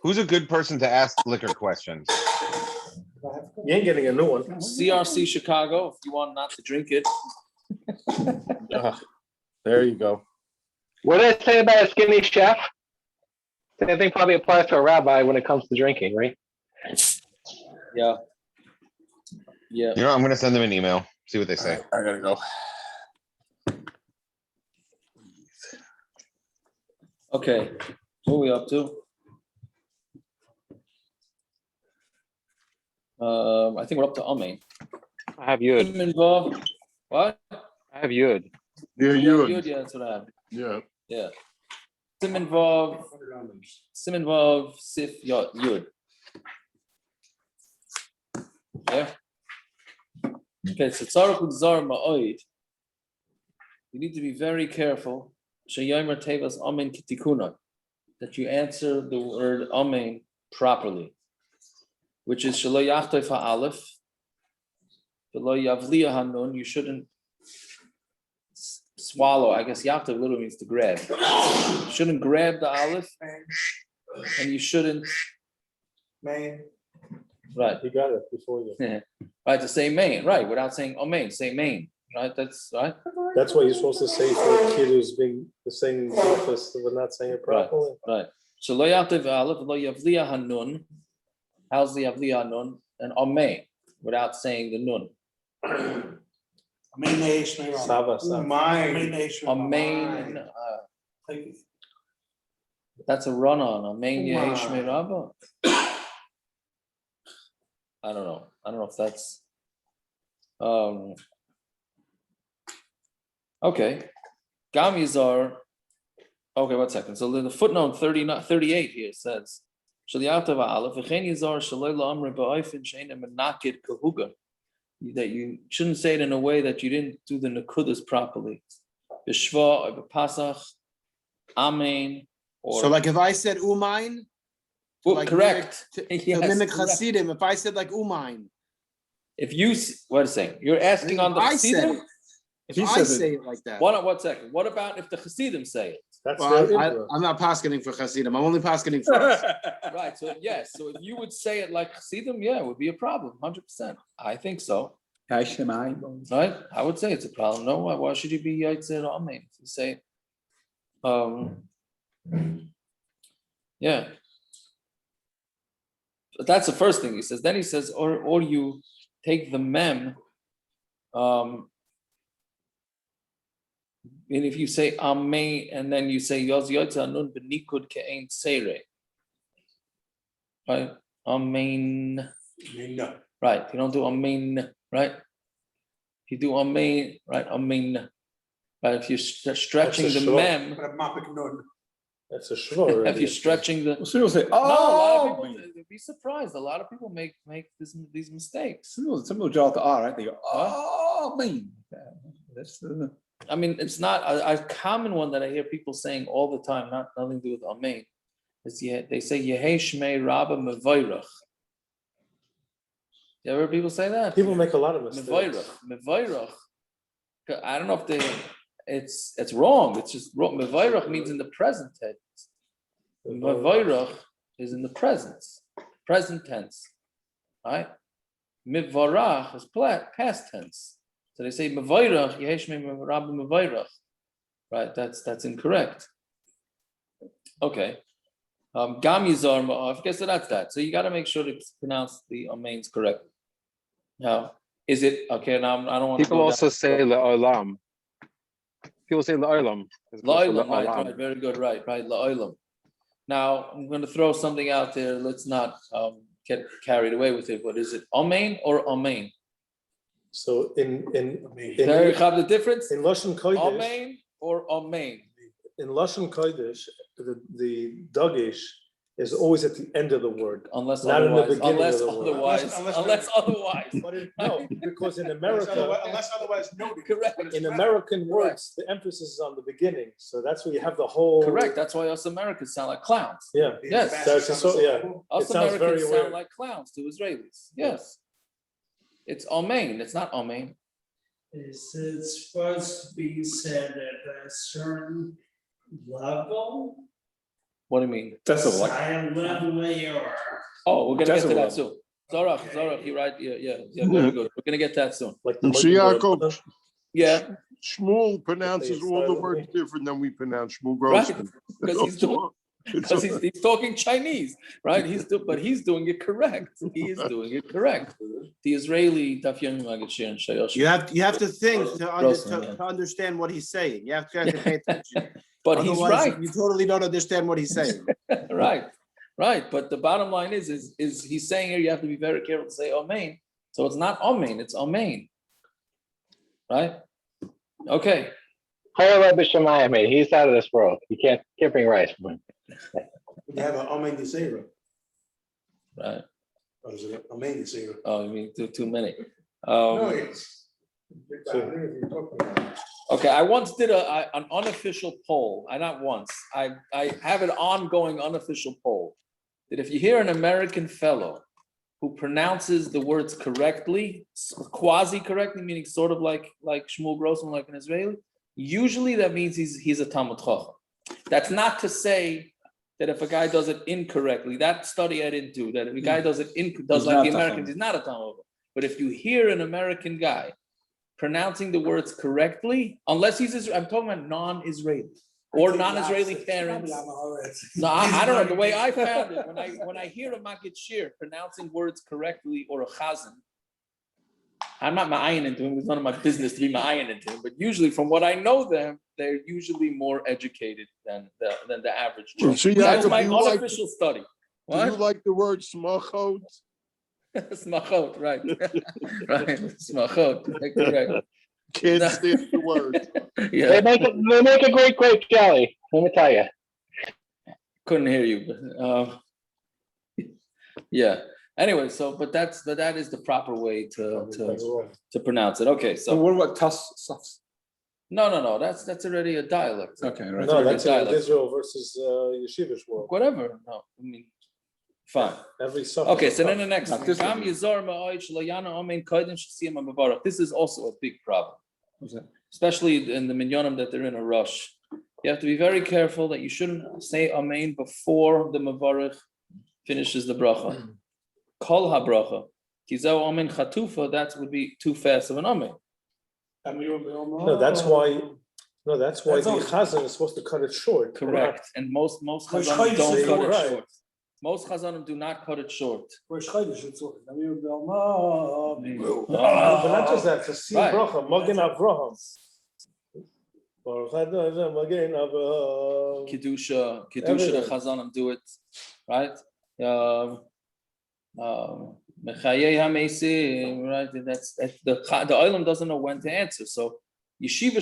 Who's a good person to ask liquor questions? You ain't getting a new one. CRC Chicago, if you want not to drink it. There you go. What did I say about a skinny chef? Same thing probably applies to a rabbi when it comes to drinking, right? Yeah. Yeah. You know, I'm going to send them an email. See what they say. I gotta go. Okay. What are we up to? I think we're up to Amen. I have Yud. Involved. What? I have Yud. Yeah, Yud, yeah, that's what I have. Yeah. Yeah. Sim involved Sif Yud. Yeah. Okay, so Tzarech Zar Ma'oid. You need to be very careful. Sheyomer Tevas Amen Kitikuna. That you answer the word Amen properly. Which is Shelo Yachtef HaAleph. V'lo Yavliya HaNun. You shouldn't swallow. I guess Yachtef literally means to grab. You shouldn't grab the Aleph. And you shouldn't. Main. Right. You got it before you. Right, to say main, right, without saying Amen, say main. Right, that's right. That's what you're supposed to say for a kid who's being saying breakfast but not saying it properly. Right. So lo yativ aleph, lo yavliya hanun. How's the yavliya hanun? And Amen, without saying the nun. Sava. Amen. That's a run on. Amen yehesh me'rabba. I don't know. I don't know if that's okay. Gam Yizar. Okay, 1 second. So the footnote 38 here says that you shouldn't say it in a way that you didn't do the nakudas properly. B'shva or b'pasach, amen. So like if I said umain, like correct. Yes, mimic Hasidim, if I said like umain. If you, what is saying? You're asking on the Hasidim? If I say it like that. 1 second. What about if the Hasidim say it? I'm not paskening for Hasidim. I'm only paskening for us. Right. So yes. So if you would say it like Hasidim, yeah, it would be a problem. 100%. I think so. Right. I would say it's a problem. No. Why should you be Yitzir Amen if you say yeah. But that's the first thing he says. Then he says, or you take the mem. And if you say Amen and then you say Yoz Yotza Nun Benikud Ke'ein Seire. Right? Amen. Right. You don't do Amen, right? If you do Amen, right? Amen. Right. If you're stretching the mem. That's a shvur. If you're stretching the. People say, no, a lot of people, they'd be surprised. A lot of people make these mistakes. Some people draw the R, right? They go, oh, man. That's I mean, it's not a common one that I hear people saying all the time, nothing to do with Amen. They say Yehei Shmei Rabba Mevayrach. You ever hear people say that? People make a lot of mistakes. Mevayrach. I don't know if it's wrong. It's just wrong. Mevayrach means in the present tense. Mevayrach is in the present tense. Right? Mivarach is past tense. So they say Mevayrach, Yehesh Rabba Mevayrach. Right, that's incorrect. Okay. Gam Yizar Ma'af. Okay, so that's that. So you got to make sure to pronounce the Amen's correct. Now, is it okay? Now I don't want to. People also say La'olam. People say La'olam. La'olam, right, very good, right, La'olam. Now I'm going to throw something out there. Let's not get carried away with it. But is it Amen or Amen? So in there you have the difference. In Lashon Kodesh, Amen or Amen. In Lashon Kodesh, the dagesh is always at the end of the word, unless not otherwise, in the beginning of the word. Unless otherwise. But no, because in America, unless otherwise noted. Correct. In American words, the emphasis is on the beginning, so that's where you have the whole. Correct. That's why us Americans sound like clowns. Yeah. Yes. Us Americans sound like clowns to Israelis. Yes. It's Amen. It's not Amen. Is it supposed to be said at a certain level? What do you mean? That's a like. I love where you are. Oh, we're gonna get to Decibel that level. soon. Zorach, you're right. Yeah, very good. We're gonna get to that soon. Like the And see, Magen Yaakov, Baruch. Yeah, Shmuel pronounces all the silently. words different than we pronounce. Shmuel right. Grossman. Because he's doing. Because he's talking Chinese, right? But he's doing it correct. He is doing it correct. The Israeli Daf Yomi Magid Shir and Shayosh. You have to think to, Grossman, yeah. to understand what he's saying. You have to pay attention. But he's Otherwise, right. You totally don't understand what he's saying. Right. But the bottom line is he's saying here you have to be very careful to say Amen. So it's not Amen, it's Amen. Right? Okay. Rabbi Shemaiah, mate. He's out of this world. You can't bring rice from him. You have an Amen Yisera. Right. Or is it Amen Yisera? Oh, you mean too many. No, it's. Okay, I once did an unofficial poll. Not once. I have an ongoing unofficial poll that if you hear an American fellow who pronounces the words correctly, quasi-correctly, meaning sort of like Shmuel Grossman, like an Israeli, usually that means he's a Talmud Chacham. That's not to say that if a guy does it incorrectly, that study I didn't do, that if a guy does it does like the Americans, he's not a Talmud. But if you hear an American guy pronouncing the words correctly, unless I'm talking about non-Israeli or non-Israeli parents. No, I don't know. The way I found it, when I hear a Makit Shir pronouncing words correctly or a Chazan, I'm not ma'ayin into him. It's none of my business to be ma'ayin into him. But usually, from what I know them, they're usually more educated than the average Jew. Well, see, That's Yaakov, my do you like- unofficial study. Do you What? like the word smachot? Smachot, right? Right, smachot. Correct. Can't No. stand the word. Yeah, They make a great grape jelly. Let me tell you. couldn't hear you. But, yeah. Anyway, but that is the proper way to pronounce it. Okay, So so what about Tus? no. That's already a dialect. Okay, right. No, already that's in dialect. Israel versus Yeshivish world. Whatever. No, I mean, fine. Every song. Okay, so then the next Not one. this Gam one. Yizor Ma'oich Shlayana Omein Kodim Shesiyam HaMavarach. This is also a big problem, What's that? especially in the minyanim that they're in a rush. You have to be very careful that you shouldn't say Amen before the Mavarach finishes the bracha. Kol HaBracha. Kizau Amen Chatufa, that would be too fast of an Amen. No, that's why the Chazan is supposed to cut it short. Correct. And most Rosh Chazanim Chodesh, don't you're cut it right. short. Most Chazanim do not cut it short. Rosh Chodesh, it's all. But not just that, it's a Sim Right. Bracha, Magen Avraham. Baruch Adonai Magen Avraham. Kedusha, the Everything. Chazanim do it, right? Mechayei HaMeisim, right? That's the Olam doesn't know when to answer. So Yeshiva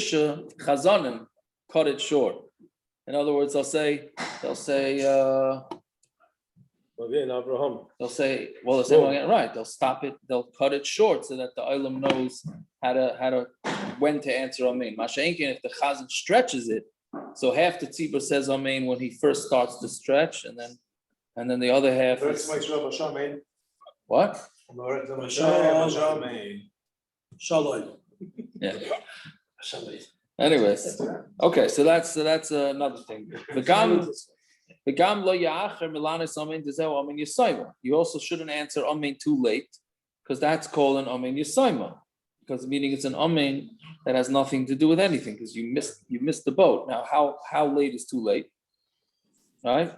Chazanim cut it short. In other words, they'll say, Magen Avraham. right. They'll stop it. They'll cut it short so that the Olam knows when to answer Amen. Masha'enkin, if the Chazan stretches it, so half the tzibur says Amen when he first starts to stretch, and then the other half is what? Shalom. Yeah. Anyways, okay, so that's another thing. The gam lo ya'acher milanis amen tezeu amen yisayma. You also shouldn't answer amen too late, because that's called an amen yisayma, because meaning it's an amen that has nothing to do with anything, because you missed the boat. Now, how late is too late? Right?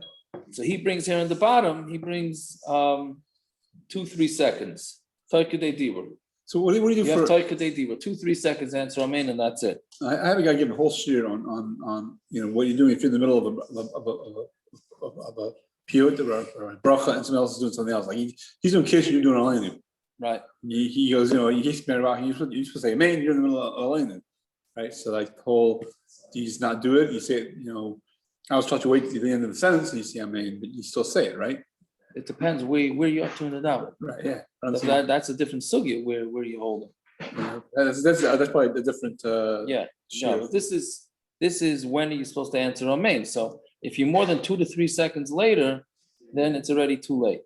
So he brings here in the bottom. He brings 2-3 seconds. Toikadei dibur. So what do you do You have for? Toikadei dibur. 2-3 seconds answer amen, and that's it. I have a guy give a whole sheet on what you're doing if you're in the middle of a piyut or a bracha and someone else is doing something else. Like he's doing kish, you're doing alaynim. Right. He goes, you keep speaking about you're supposed to say amen, you're in the middle of alaynim, right? So like the whole, you just not do it. You say it, I was taught to wait to the end of the sentence and you say amen, but you still say it, right? It depends where you are tuning it out. Right. Yeah. But I'm saying, That's a different sugya where you hold it. that's probably a different. Yeah. Sure. No, this is when you're supposed to answer amen. So if you're more than 2 to 3 seconds later, then it's already too late.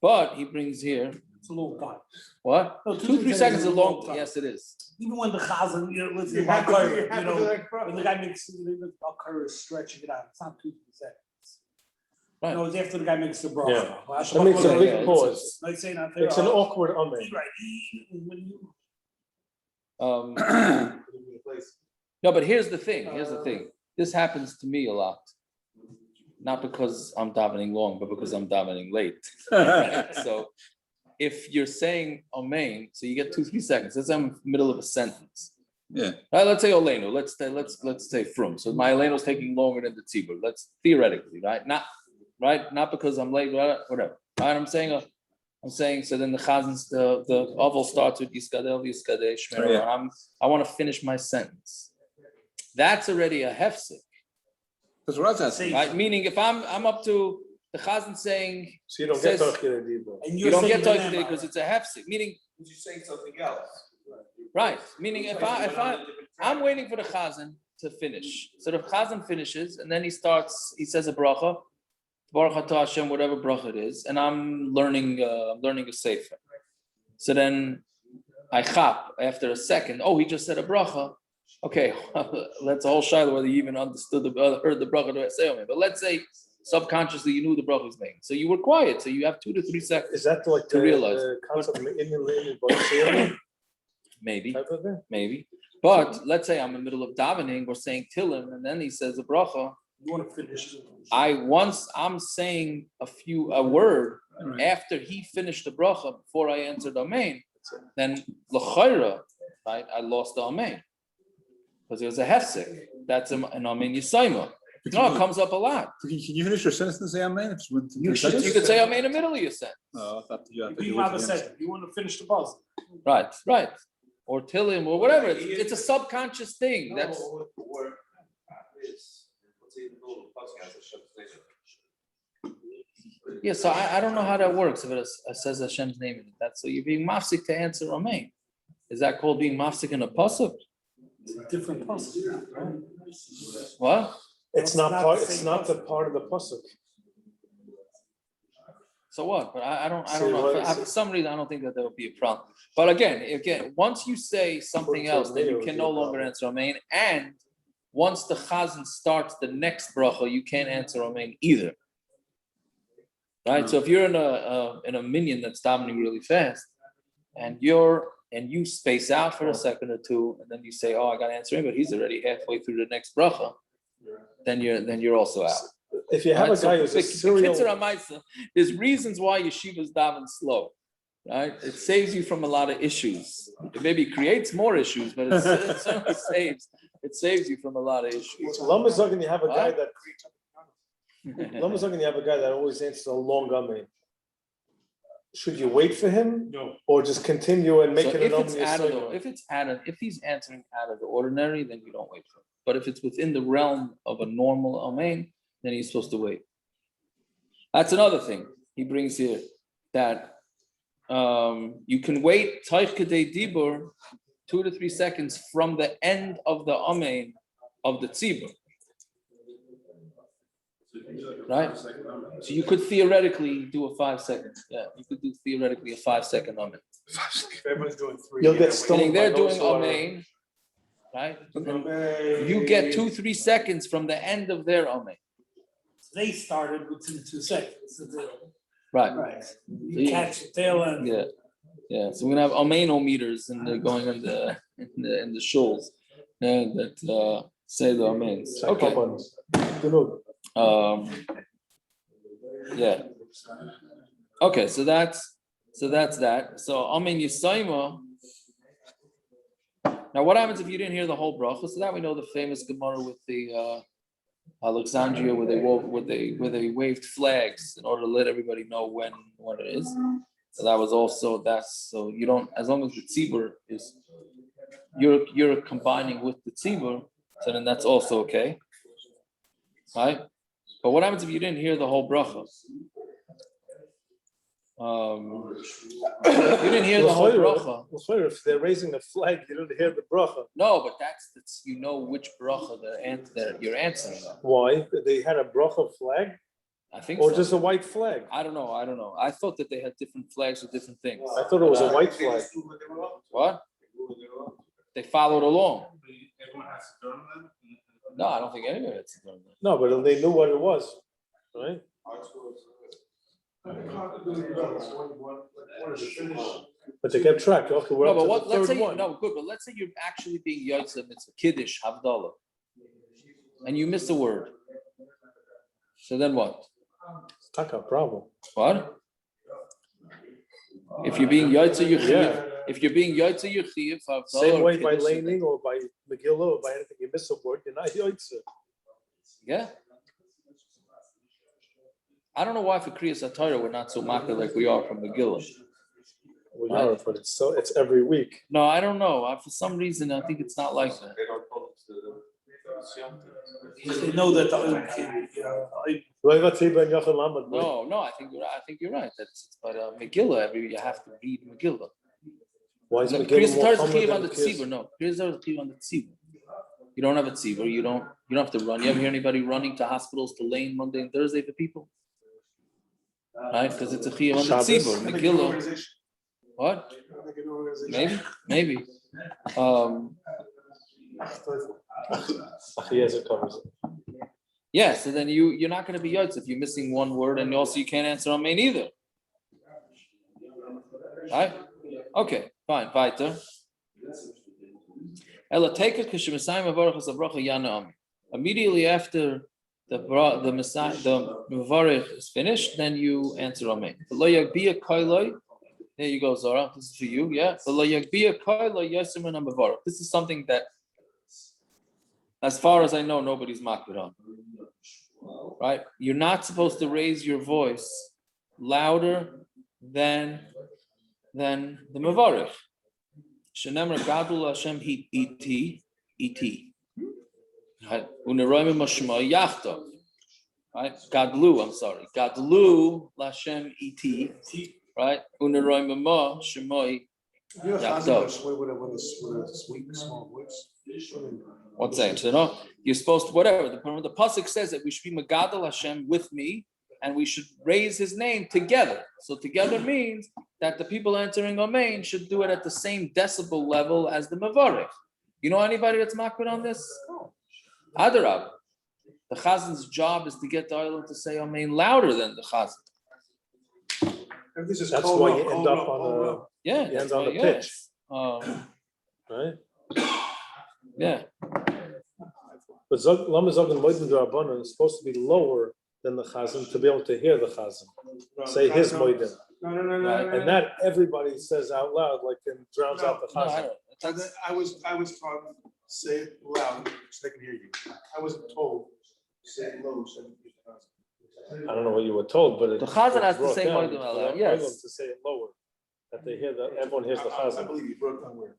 But he brings here It's a long time. what? No, 2-3 seconds is a long time. Yes, it is. Even when the chazan, let's say, when the guy makes Bakar is stretching it out, it's not 2-3 seconds. Right. No, it's after the guy makes the bracha. Yeah. Well, That makes a Yeah, big yeah, it's- pause. Like saying out It's an there, awkward amen. right, when you- No, but here's the thing. This happens to me a lot. Not because I'm davening long, but because I'm davening late. So if you're saying amen, so you get 2-3 seconds. Let's say I'm in the middle of a sentence. Yeah. Let's say Olenu. Let's say from. So my Olenu is taking longer than the tzibur. Let's theoretically, right? Not because I'm late, whatever. Right? I'm saying. So then the chazans, the oval starts with Yiskadel, Yiskadeh, Shmer. Yeah. I want to finish my sentence. That's already a hefsek, That's what I was asking. right? Meaning, if I'm up to the chazan saying, So you don't get Says- Tachkir Dibur. and you don't saying get to talking them, because it's a hefsek. Meaning, You're saying something else. right? Meaning, if I'm waiting for the chazan to finish. So the chazan finishes, and then he says a bracha, Baruch Atah Hashem, whatever bracha it is, and I'm learning a sefer. So then I chap after a second. Oh, he just said a bracha. Okay, that's a whole shiloh whether you even understood heard the bracha to say. But let's say subconsciously you knew the bracha was made, so you were quiet. So you have 2 to 3 seconds. Is that like To realize. the concept of in Maybe. type of thing? Maybe. But let's say I'm in the middle of davening, we're saying Tillim, and then he says a bracha. you want to finish. I'm saying a word Right. after he finished the bracha before I answered Amen, then l'chayra, right? I lost the Amen. Because it was a hefsek. That's an Amen Yisayma. No, it comes up a lot. Can you finish your sentence and say amen? If it's with You could say Amen in the middle of your sentence. No, I thought you You have a second, you want to finish the puzzle. Right. Or Tillim or whatever. It's a subconscious thing. That's yeah, so I don't know how that works if it says Hashem's name in it. That's so you're being mafsik to answer Amen. Is that called being mafsik in a pasuk? It's a different puzzle. Right? What? It's not not part. the It's same not the part of the pasuk. So what? But I don't So know. what is For it? some reason, I don't think that there would be a problem. But again, once you say something else, then you can no longer answer Amen. And once the chazan starts the next bracha, you can't answer Amen either. Right? So if you're in a minyan that's davening really fast, and you space out for a second or two, and then you say, "Oh, I got to answer him," but he's already halfway through the next bracha, then you're also out. If you have Right? a guy who's a serial, Kitzur HaMaisa, there's reasons why yeshivas daven slow, right? It saves you from a lot of issues. It maybe creates more issues, but it certainly saves you from a lot of issues. Lamazogin, you have a guy What? that Lamazogin, you have a guy that always answers a long amen. Should you wait for him? No. Or just continue and make So it if an it's out of omni? if he's answering out of the ordinary, then you don't wait for him. But if it's within the realm of a normal amen, then he's supposed to wait. That's another thing he brings here, that you can wait taich kedei dibur 2 to 3 seconds from the end of the amen of the tzibur. Right? So you could theoretically do a 5 seconds. Yeah, you could do theoretically a 5 second amen. Everyone's doing 3. You'll get Meaning stoned. they're by doing those who are- amen, right? You get 2-3 seconds from the end of their amen. They started within 2 seconds. Right. Right. You catch the tail end. Yeah. So we're gonna have amenometers and they're going in the shuls that say the amens. Okay. Yeah. Okay, so that's that. So Amen Yisayma. Now, what happens if you didn't hear the whole bracha? So that we know the famous Gemara with the Alexandria, where they waved flags in order to let everybody know when it is. So that was also so you don't, as long as the tzibur is you're combining with the tzibur, so then that's also okay, right? But what happens if you didn't hear the whole bracha? You didn't hear the whole bracha. If they're raising a flag, you didn't hear the bracha. No, but that's you know which bracha you're answering. Why? They had a bracha flag, I think or so. just a white flag? I don't know. I thought that they had different flags with different things. I thought it was a white flag. What? They followed along. Everyone has to turn them. No, I don't think anybody had to learn that. No, but they knew what it was, right? But they kept track. Okay, we're No, up but to what? the Let's third say one. no, good. But let's say you're actually being yotzim. It's a kiddush havdalah, and you miss a word. So then what? It's not a problem. What? If you're being yotze Yeah. yuchiyuv, if you're being yotze yuchiyuv, Same way by laning or by Megillah or by anything, you miss a word, you're not yoitze. Yeah. I don't know why for Kriyas HaTorah we're not so makar like we are from Megillah. We are, but it's every week. No, I don't know. For some reason, I think it's not like that. They know that the oil can, No, I think you're right. But Megillah, you have to read Megillah. Why is No, Megillah Kriyas more HaTorah is a common chiyuv than on the the tzibur. No, Kriyas HaTorah is a chiyuv on the tzibur. You don't have a tzibur. You don't have to run. You ever hear anybody running to hospitals to lane Monday and Thursday for people? Right, because it's a chiyuv on the tzibur. Megillah. What? Maybe. Covers it. Yeah, so then you're not going to be yotz if you're missing one word, and also you can't answer on main either. Right? Okay, fine. Weiter. Immediately after the mevarich is finished, then you answer amen. There you go, Zara. This is for you, yeah. This is something that, as far as I know, nobody's makbid on. Right? You're not supposed to raise your voice louder than the mevarich. Shenemar gadol Hashem iti. Right? Uneroim mashma yachto. Right? Gadlu Lashem iti. Right? Uneroim ma shemoi yachto. What's that? So no, you're supposed to whatever. The pasuk says that we should be megadol Hashem with me, and we should raise His name together. So together means that the people entering Amen should do it at the same decibel level as the mevarich. You know anybody that's makbid on this? Adarab. The chazan's job is to get the oil to say Amen louder than the chazan. That's why you end up on you end on the pitch. Right? Yeah. But Lama Zogan Moedim D'Rabbanan is supposed to be lower than the chazan to be able to hear the chazan. Say his Moedim. Right. And not everybody says out loud like and drowns out the chazan. I was taught, say it loud so they can hear you. I wasn't told, say it low so they can hear the chazan. I don't know what you were told, but The chazan has to say Moedim out loud. Yes. To say it lower, that they hear that everyone hears the chazan. I believe you broke down where.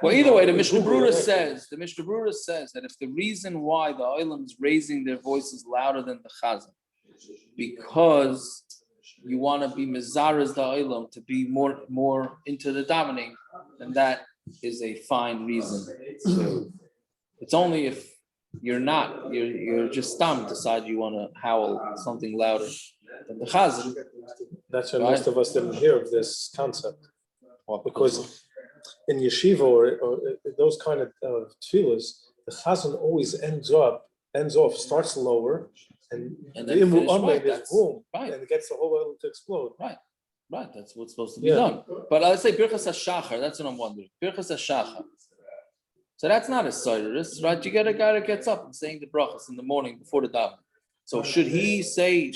Well, either way, the Mishnah Berurah says that if the reason why the Olam is raising their voices louder than the Chazan, because you want to be Mizaras the Olam to be more into the davening, then that is a fine reason. So it's only if you're not, you're just decide you want to howl something louder than the Chazan. That's why most of us didn't hear of this concept, because in yeshiva or those kind of tefillas, the chazan always ends off, starts lower, and then the finish Amen right, is boom, right. and it gets the whole oil to explode. Right, that's what's supposed to be done. But let's say Birchas HaShachar, that's what I'm wondering. Birchas HaShachar. So that's not a Seiris, right? You get a guy that gets up and saying the brachas in the morning before the daven. So should he say,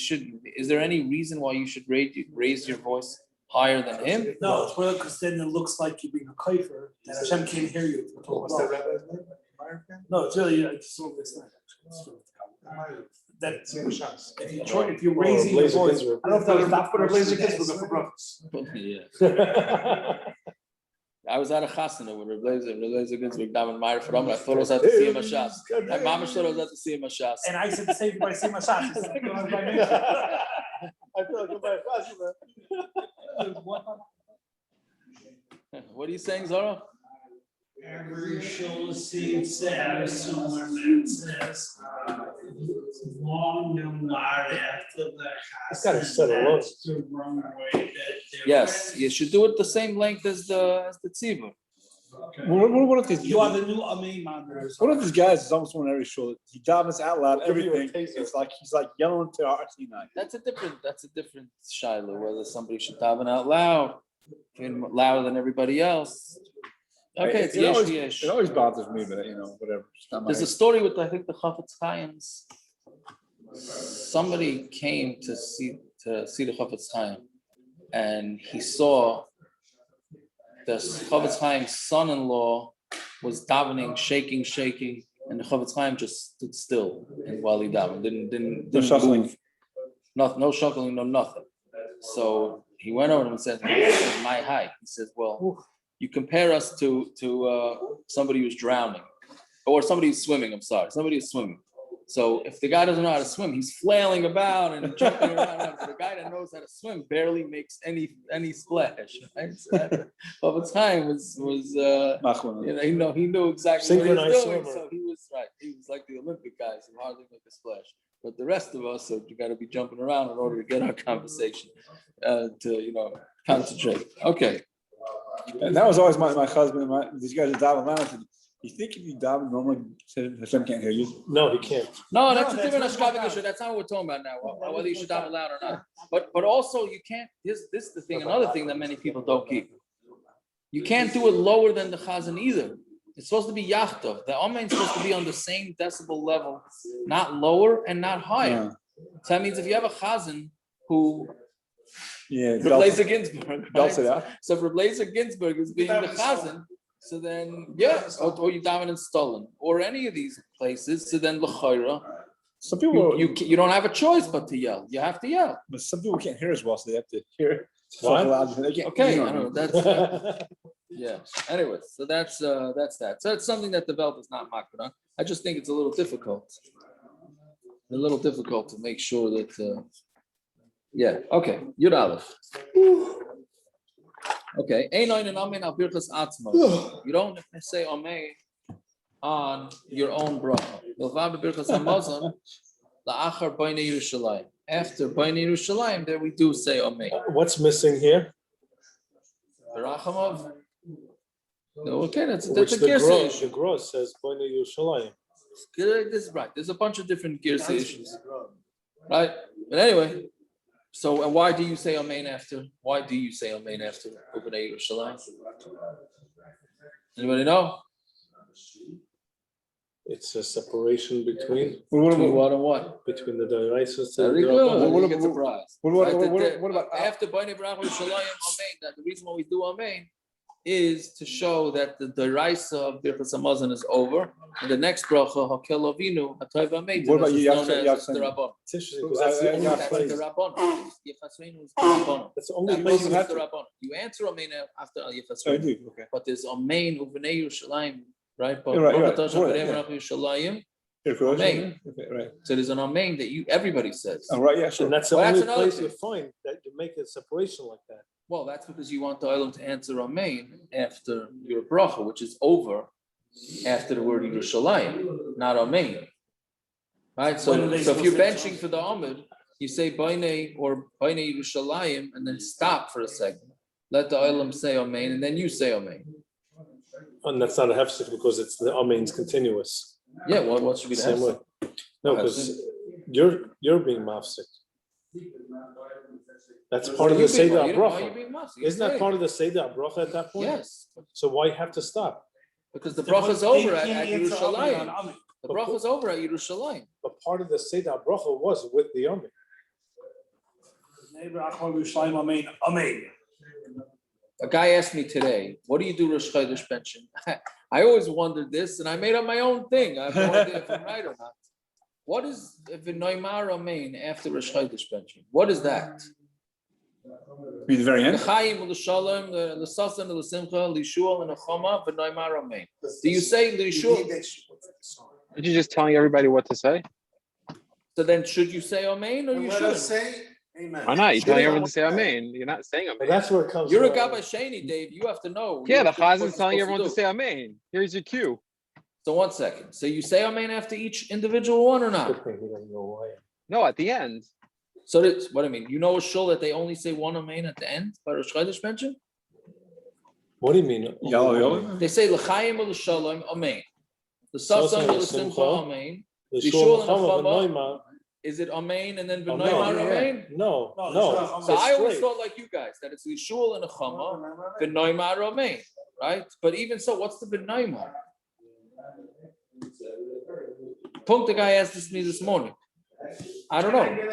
is there any reason why you should raise your voice higher than him? No, it's well, because then it looks like you're being a kaifer, and Hashem can't hear you. What's that rabbi's name? No, it's really, it's not, that's if you're raising your voice. I don't know if that was not for Blazer Kitzur for brothers. Yeah. I was at a chasana with Reblazer Ginsburg down in Meyer from. I thought I was at to see him a shas. My mama thought I was at to see him a shas. And I said the same thing when I see my shot. I feel like I'm by What are you saying, Zara? Every show seems to have somewhere that says long and hard after the It's got to settle low. Yes, you should do it the same length as the tzibur. What if these? You are the new Amin man. What if this guy is almost on every show? He davens out loud, Give you a everything. taser. It's like he's like yelling to our Sinai. That's a different shiloh, whether somebody should daven out loud, louder than everybody else. Okay, it's yesh yesh. It always bothers me, but whatever. It's not my- There's a story with, I think, the Chafetz Chaim's. Somebody came to see the Chafetz Chaim, and he saw the Chafetz Chaim's son-in-law was davening, shaking, and the Chafetz Chaim just stood still and while he davened, didn't shuffling. move. No shuffling, no nothing. So he went over and said, "My height." He says, "Well, you compare us to somebody who's drowning, or somebody who's swimming. I'm sorry, somebody who's swimming. So if the guy doesn't know how to swim, he's flailing about and jumping around. So the guy that knows how to swim barely makes any splash. Right? So that, over time was he knew exactly what he was Synchronized doing. swimmer. So he was right. He was like the Olympic guys who hardly make a splash. But the rest of us, so you got to be jumping around in order to get our conversation to concentrate. Okay. And that was always my husband. These guys are davening around. You think if you daven normally, Hashem can't hear you? No, he can't. No, that's a that's different not Ashkavic issue. That's not what we're talking about now. Whether you should daven loud or not. But also you can't. This is the thing. Another thing that many people don't keep. You can't do it lower than the Chazan either. It's supposed to be Yachtov. The Amen is supposed to be on the same decibel level, not lower and not higher. So that means if you have a Chazan who Rebbe Ginsburg, right? So if Rebbe Ginsburg is being the Chazan, so then or you daven in Stolin or any of these places, so then l'chayra, some people you don't have a choice but to yell. You have to yell. But some people can't hear as well, so they have to hear. What? Loud. They can't, Okay, I don't know. That's yeah. Anyway, so that's that. So it's something that the Velt is not makbid on. I just think it's a little difficult. To make sure that. Okay. Yud Aleph. Okay. Einoin and amen al birchas atzmos. You don't say amen on your own bracha. Milvad birchas hamazon la'achar b'nei Yerushalayim. After b'nei Yerushalayim, there we do say amen. What's missing here? Berachamav. No, okay, that's a Which the Gersa issue. Gross says Bnei Yerushalayim. This is right. There's a bunch of different Gersa issues. Right? But anyway, so and why do you say amen after? Why do you say amen after Bnei Yerushalayim? Anybody know? It's a separation between Between what and what? between the Dairais. Very good. You get surprised. What about After Bnei Yerushalayim amen? That the reason why we do amen is to show that the Deraisa of Birchas Hamazon is over, and the next bracha Hakel Avinu Hatayv Ameid. What about is known as Yachsan? the Rabban? It's interesting because that's the only That's place. the Rabban. Yechasreinu is the Rabban. That's the only That place bracha you is have the to. Rabban. You answer amen after I Yechasreinu, do. Okay. but there's amen Uvenei Yerushalayim, right? But You're right, you're right. Baruch You're right, Hashem yeah. B'nei Yerushalayim. Amen. Okay, right. So there's an amen that everybody says. Oh, right. Yeah. Sure. And that's the Well, that's only another place thing. you find that you make a separation like that. Well, that's because you want the Olam to answer amen after your bracha, which is over after the word Yerushalayim, not amen. Right? So if you're benching for the Amid, you say Bainei or Bainei Yerushalayim and then stop for a second. Let the Olam say amen and then you say amen. And that's not a hefsek because it's the Amen's continuous. Yeah, well, what should be the Same way. hefsek? No, because you're being mafsik. That's part of the Seder HaBracha. Isn't that part of the Seder HaBracha at that point? Yes, So why have to stop? because the bracha is over at Yerushalayim. The bracha is over at Yerushalayim. But part of the Seder HaBracha was with the Amen. Amen. A guy asked me today, what do you do Rosh Chodesh pension? I always wondered this, and I made up my own thing. I have no idea if I'm right or not. What is if in Noimar Amen after Rosh Chodesh pension? What is that? Be the very end. L'chaim, l'shalom, l'sasan, l'simcha, l'yishua, l'nechama, v'noimar amen. Do you say l'yishua? Aren't you just telling everybody what to say? So then should you say amen or you shouldn't? Say amen. Why not? You're telling everyone to say amen. You're not saying But amen. that's where it comes You're a from. Gabbai Sheni, Dave. You have to know. Yeah, the You're what Chazan's you're telling supposed everyone to do. say amen. Here's your cue. So 1 second. So you say amen after each individual one or not? Good thing he doesn't know why. No, at the end. So that's what I mean. You know a shul that they only say one amen at the end by Rosh Chodesh pension? What do you mean? They say l'chaim or l'shalom, amen. The sasam or l'simcha, amen. The The shul shul and the chama chama, v'noima. is it amen and then Oh, v'noimar no. amen? No, No, no. So I always straight. thought like you guys, that it's the shul and the chama, v'noimar amen, right? But even so, what's the v'noimar? Punkt, the guy asked this to me this morning. I don't know.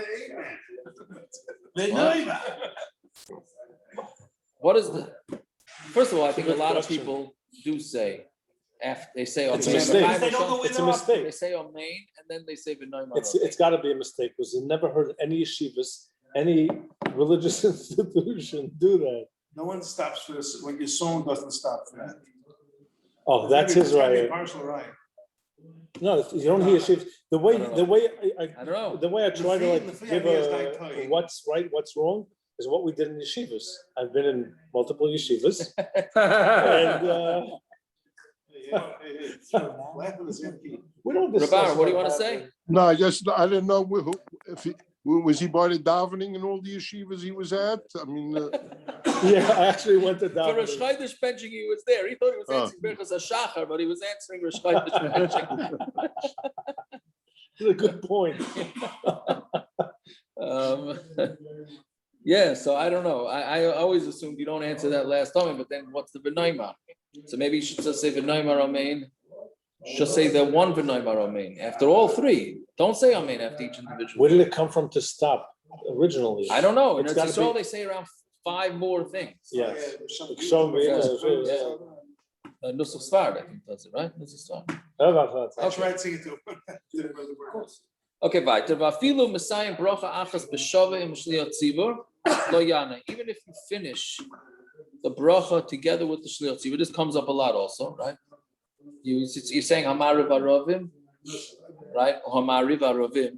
What is the? First of all, I think a lot of people do say, after they say It's a amen. mistake. They It's a mistake. They say amen and then they say v'noimar. It's got to be a mistake because I never heard any yeshivas, any religious institution do that. No one stops for this, when your song doesn't stop for that. Oh, that's his It's gotta be right. partial right. No, you don't hear yeshivas. The way I don't I I don't know. the way I try to The like free give ideas a like Toyin. what's right, what's wrong is what we did in yeshivas. I've been in multiple yeshivas, and Laugh at this empty. we don't discuss. Rabar, what do you want to say? happened. No, I guess, I didn't know if he, was he by the davening and all the yeshivas he was at? I mean, Yeah, I actually went to For Rosh davening. Chodesh benching, he was there. He thought he was answering Birchas HaShachar, but he was answering Rosh Chodesh benching. That's a good point. Yeah, so I don't know. I always assumed you don't answer that last time, but then what's the v'noimar? So maybe you should just say v'noimar amen. Just say the one v'noimar amen after all three. Don't say amen after each individual. Where did it come from to stop originally? I don't know. In It's Eretz gotta Yisrael, be- they say around 5 more things. Yes. Nusach Sfard, I think that's it, right? Nusach Sfard. I tried singing to him. Okay, weiter. Vafilu Messiah Bracha Achas B'Shava Im Shliach Tzibur Lo Yana. Even if you finish the bracha together with the Shliach Tzibur, this comes up a lot also, right? You're saying Hamariv Aravim, right? Or Hamariv Aravim,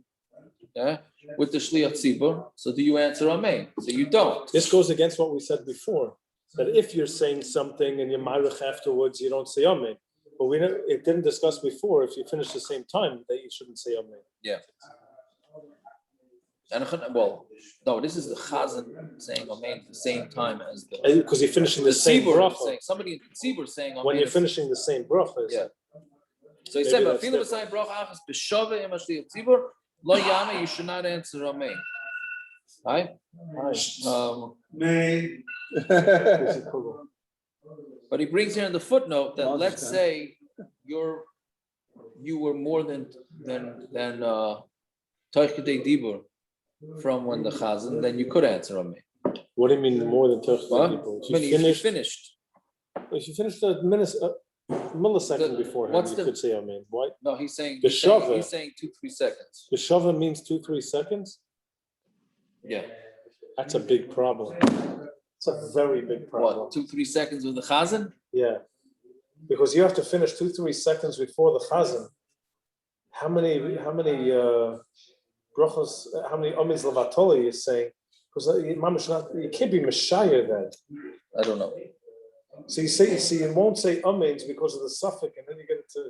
yeah, with the Shliach Tzibur. So do you answer Amen? So you don't. This goes against what we said before, that if you're saying something and you're marich afterwards, you don't say amen. But it didn't discuss before, if you finish the same time, that you shouldn't say amen. Yeah. And well, no, this is the Chazan saying amen at the same time as the. Because you're finishing the same Tzibur bracha. saying, somebody in Tzibur saying amen. When you're finishing the same bracha. Yeah. So he Maybe said, that's "Vafilu Messiah Bracha Achas B'Shava Im Shliach Tzibur Lo Yana." You should not answer amen. Right? May. But he brings here in the footnote that let's say you were more than Toichidei Dibur from when the Chazan, then you could answer amen. What do you mean more than 30 What? people? I mean, if you finished. If you finished a millisecond beforehand, what's you the- could say amen. Why? No, he's saying The he's saying, shava. he's saying 2-3 seconds. The shava means 2-3 seconds? Yeah. That's a big problem. It's a very big problem. What? 2-3 seconds with the Chazan? Yeah. Because you have to finish 2-3 seconds before the chazan. How many brachos, how many omis levatoli is saying? Because you can't be meshayir then. I don't know. So you won't say amens because of the suffix, and then you get into.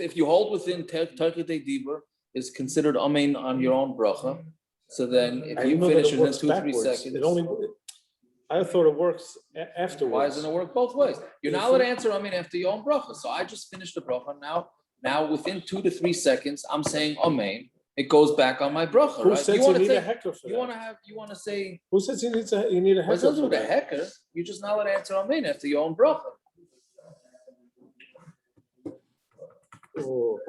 If you hold within Toichidei Dibur, is considered amen on your own bracha. So then if you finish within 2-3 seconds. I thought it works afterwards. Why doesn't it work both ways? You're not allowed to answer amen after your own bracha. So I just finished the bracha. Now within 2 to 3 seconds, I'm saying amen. It goes back on my bracha, Who right? says you need a hecker for that? You want to say. Who says you need a Well, hecker it doesn't for with a that? hecker. You're just not allowed to answer amen after your own bracha. Oh,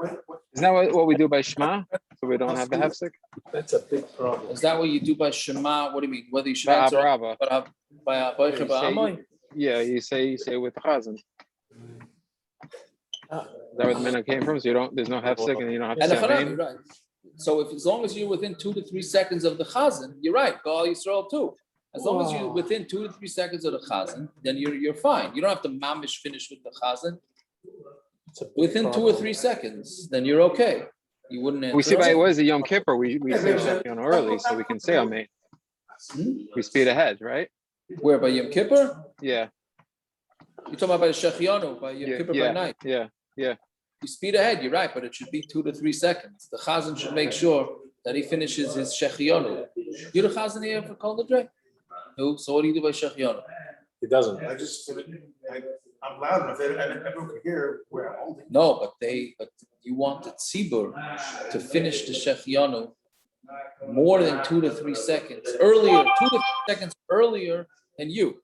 Isn't that what we do by Shema? So we don't have the hefsek? that's a big problem. Is that what you do by Shema? What do you mean? Whether you should By answer Abarabba. by Boicher Ba'amoy? Yeah, you say with the chazan. Is that where the minhag came from? So there's no hefsek and you don't have to And the say Chanaim, amen? right. So as long as you're within 2 to 3 seconds of the Chazan, you're right. Gal Yisrael too. As long as you're within 2 to 3 seconds of the Chazan, then you're fine. You don't have to mamish finish with the Chazan. Within 2 or 3 seconds, then you're okay. You wouldn't answer. We see by amen. what is the Yom Kippur, we say Shechion early so we can say amen. We speed ahead, right? Where, by Yom Kippur? Yeah. You're talking about by the Shechianu, by Yom Kippur by night. Yeah. You speed ahead, you're right, but it should be 2 to 3 seconds. The Chazan should make sure that he finishes his Shechianu. You're the Chazan here for Kol Nidre? So what do you do by Shechianu? He doesn't. I just, I'm loud enough, and everyone can hear where I'm holding. No, but you want the tzibur to finish the Shechianu more than 2 to 3 seconds earlier, 2 to 3 seconds earlier than you.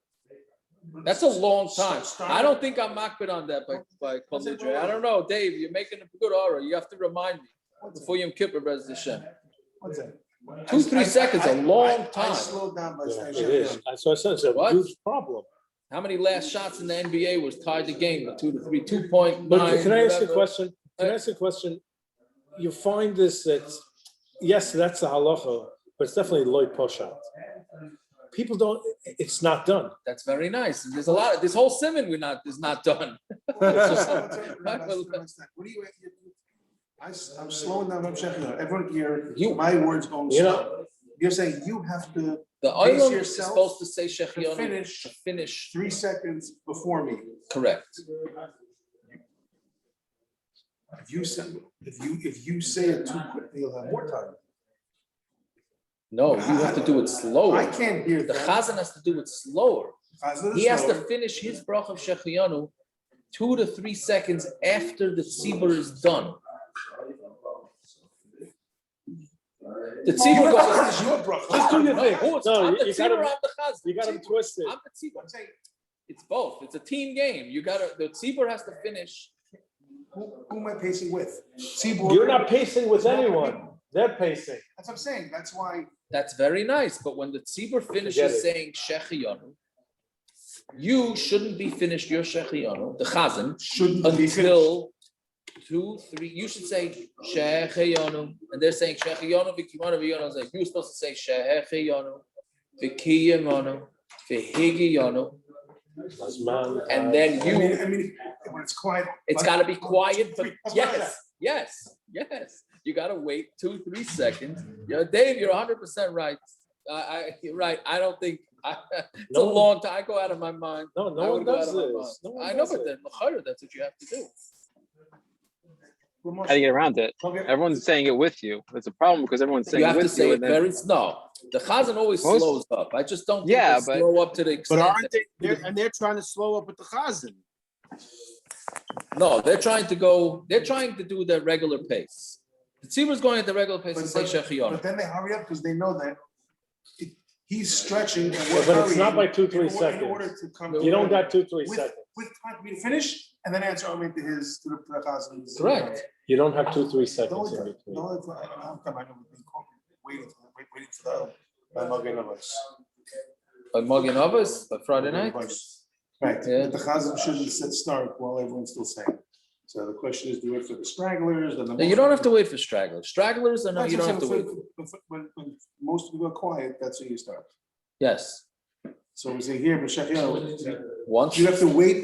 That's a long time. I don't think I'm makbid on that by Kol Nidre. I don't know, Dave. You're making a good aura. You have to remind me before Yom Kippur, Bez Hashem. What's that? 2 3 seconds, a long I time. slowed down by saying. It is. So I said it's a What? huge problem. How many last shots in the NBA was tied the game? 2 to 3, 2.9. But can I ask you a whatever. question? Can I ask you a question? You find this that, yes, that's the halacha, but it's definitely loy poshat. People don't, it's not done. That's very nice. There's a lot of this whole simon is not done. What do you? I'm slowing down. I'm checking out. Everyone here, my words going slow. You're saying you have to. The Pace oilam is yourself supposed to say to shechianu to finish. 3 seconds before me. Correct. If you say it too quickly, you'll have more time. No, you have to do it slower. I can't hear The that. chazan has to do it slower. Chazan is He has to slower. finish his brach of shechianu 2 to 3 seconds after the tzibur is done. The tzibur goes. It's your bracha. Just do your No, thing. who is- No, I'm the you tzibur, gotta, I'm the chazan. you got him twisted. I'm the tzibur. It's both. It's a team game. The tzibur has to finish. Who am I pacing with? Seaboard. You're not pacing with anyone. They're pacing. That's what I'm saying. That's why. That's very nice. But when the tzibur finishes saying shechianu, you shouldn't be finished your shechianu, the chazan, Shouldn't be finished. until 2, 3. You should say shechianu, and they're saying shechianu v'kimanu v'yonu. Like you're supposed to say shechianu v'kiyamanu v'higiyanu, and then I mean, when it's quiet. it's got to be quiet. But That's yes. You got to wait 2, 3 seconds. Dave, you're 100% right. You're right. I don't think it's a long time. I go out of my mind. No I one would go does out of my this. mind. No one I know, does but it. then l'chayr, that's what you have to do. How do you get around it? Everyone's saying it with you. It's a problem because everyone's saying You it have with to say you. it And then, very no. The chazan always Most- slows up. I just don't think Yeah, they but- slow up to the But extent. aren't they, they're trying to slow up with the chazan. No, they're trying to do their regular pace. The tzibur going at the regular pace and say shechianu. But then they hurry up because they know that he's stretching. And Yeah, we're but it's not hurrying by 2, 3 in seconds. order to come. You don't got 2, 3 with, seconds. with time for me to finish and then answer to the chazan. Correct. You don't have 2, 3 The seconds only in time, between. the only time, how come I know we've been waiting for the Magen Avos. By Magen Avos, by Friday night. Right, Yeah. but the chazan shouldn't sit start while everyone's still saying. So the question is, do it for the stragglers and the. No, you don't have to wait for stragglers. Stragglers, or no, That's you what don't I'm have to saying, wait. when most people are quiet, that's when you start. Yes. So we say here, but Once. you have to wait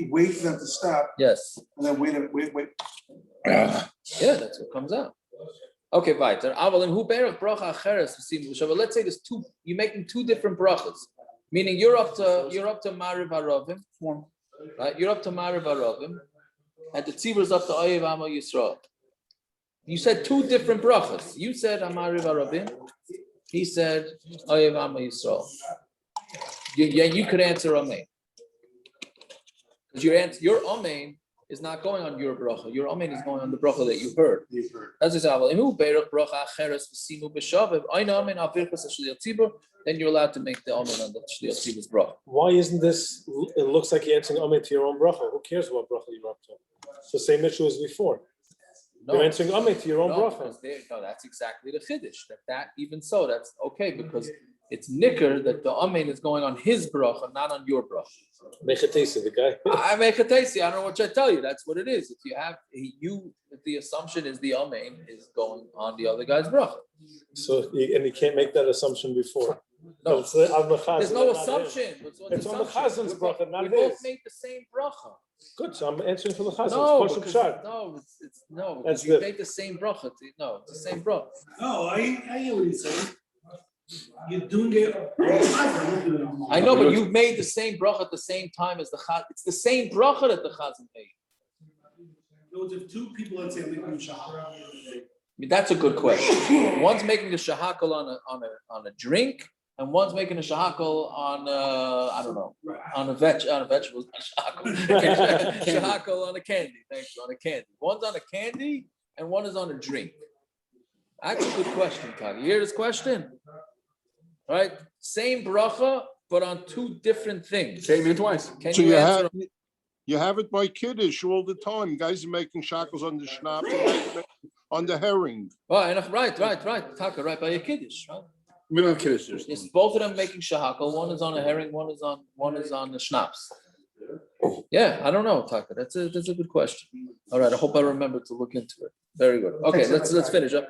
wait for them to stop Yes. and then wait. Yeah, that's what comes out. Okay, weiter. Avalim hu berach bracha acheres v'sim l'shav. Let's say there's two. You're making 2 different brachas, meaning you're up to Mariv Aravim, right? You're up to Mariv Aravim, and the tzibur is up to Oyev Amo Yisrael. You said 2 different brachas. You said Mariv Aravim. He said Oyev Amo Yisrael. You could answer Amen. Because your Amen is not going on your bracha. Your Amen is going on the bracha that you heard. That's example. Then you're allowed to make the Amen on the Shliyat Tzibur's bracha. Why isn't this, it looks like you're answering Amen to your own bracha. Who cares what bracha you're up to? It's the same issue as before. You're answering Amen to your own bracha. No, that's exactly the chiddush. That even so, that's okay because it's nicker that the Amen is going on his bracha, not on your bracha. Mechatesi, the guy. I make a tasty. I don't know what I tell you. That's what it is. If you have if the assumption is the Amen is going on the other guy's bracha. So, and you can't make that assumption before. No, It's on the chazan, there's no not him. assumption. It's on the chazan's bracha, not We both his. made the same bracha. Good, so I'm answering for the chazan. No, It's because, Pashut Pshat. no, it's no. That's Because you the- made the same bracha. No, it's the same bracha. No, I hear what you're saying. You're doing it. I know, but you made the same bracha at the same time as the chaz. It's the same bracha that the chazan made. Those are 2 people that say liquid shahar. I mean, that's a good question. One's making a shahakal on a drink, and one's making a shahakal on I don't know, on a vegetable, shahakal on a candy. Thank you, on a candy. One's on a candy and one is on a drink. That's a good question, Tag. You hear this question? All right, same bracha, but on two different things. Same man twice. Can So you answer? you have it by Kiddush all the time. Guys are making shackles on the schnapps, and guys are making on the herring. Right. Taka, right by a kiddush, right? We don't have kiddush. Yes, both of them making shahakal. One is on a herring. One is on the schnapps. Yeah, I don't know, Taka. That's a good question. All right, I hope I remember to look into it. Very good. Okay, let's finish up.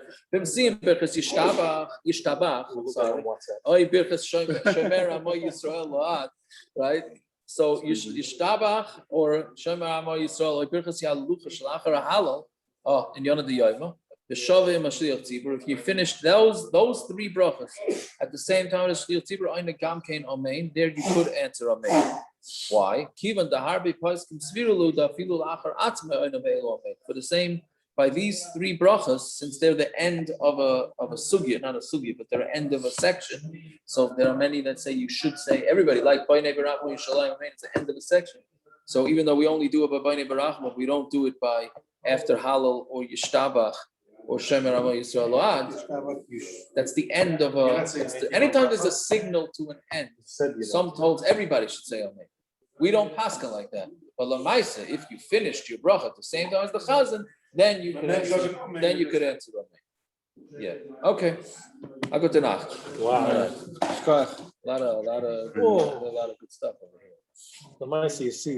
Right. So Yishtabach or Shomer Amo Yisrael or Birchas Yalucha Shalachar Halal. Oh, in Yonah the Yoma. The Shavim Mashiach Tzibur. If you finish those three brachas at the same time as Shliach Tzibur, Oina Gamkein Amen. There you could answer Amen. Why? Kivan the Harbi Paskim Svirulu da Filul Achar Atzme Oina Ve'elu Amen. For the same, by these three brachas, since they're the end of a sugya, not a sugya, but they're end of a section. So there are many that say you should say everybody like B'nai Barachma Yishalayim Amen. It's the end of the section. So even though we only do it by B'nai Barachma, we don't do it by after Halal or Yishtabach or Shemer Amo Yisrael Lo'ad. That's the end of anytime there's a signal to an end. Some told everybody should say Amen. We don't paskin like that. But Lamaisa, if you finished your bracha at the same time as the Chazan, then you could answer Amen. Yeah. Okay. I'll go to Nach. Wow. A lot of good stuff over here. The mice you see.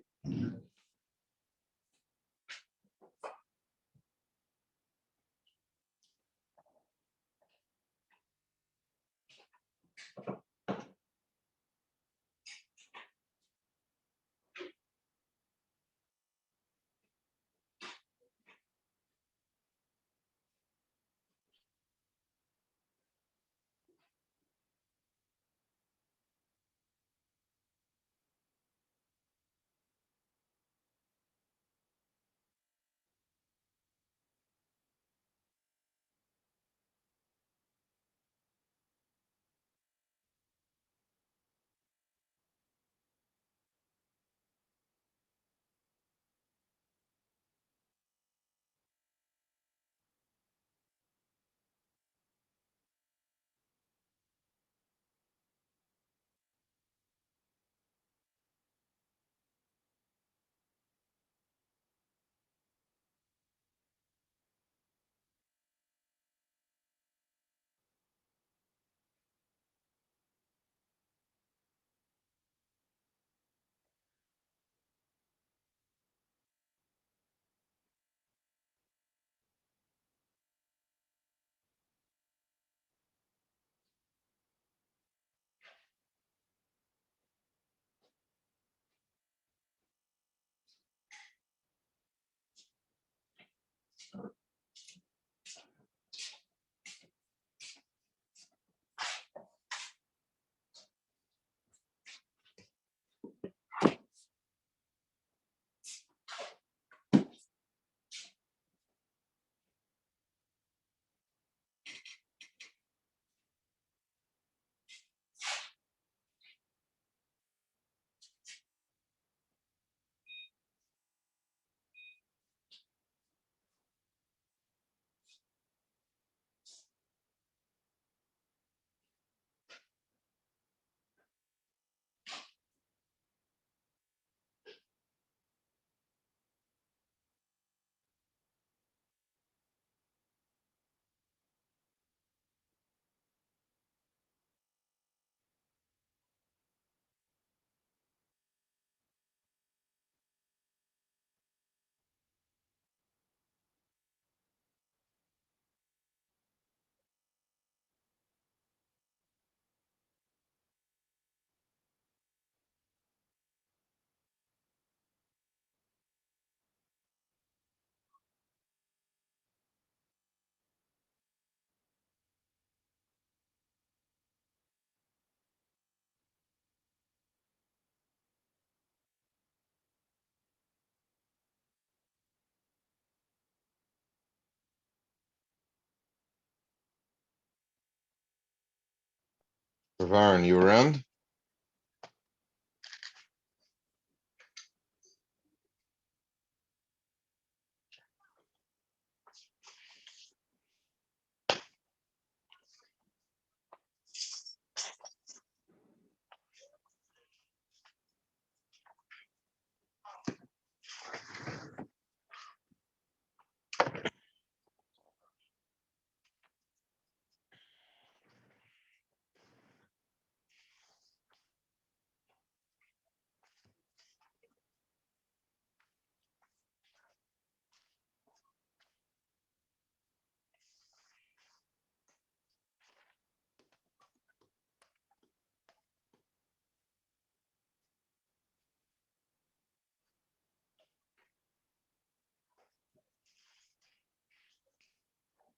Varn, you around?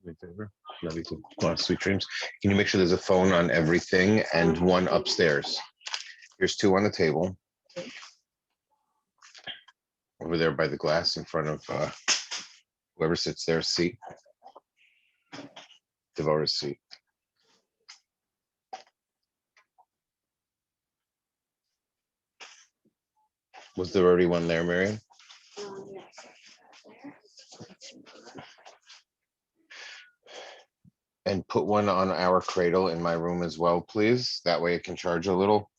Me a favor. Love you too. Well, sweet dreams. Can you make sure there's a phone on everything and one upstairs? Here's two on the table. Over there by the glass in front of whoever sits there's seat. Devorah's seat. Was there already one there, Marion? And put one on our cradle in my room as well, please. That way it can charge a little.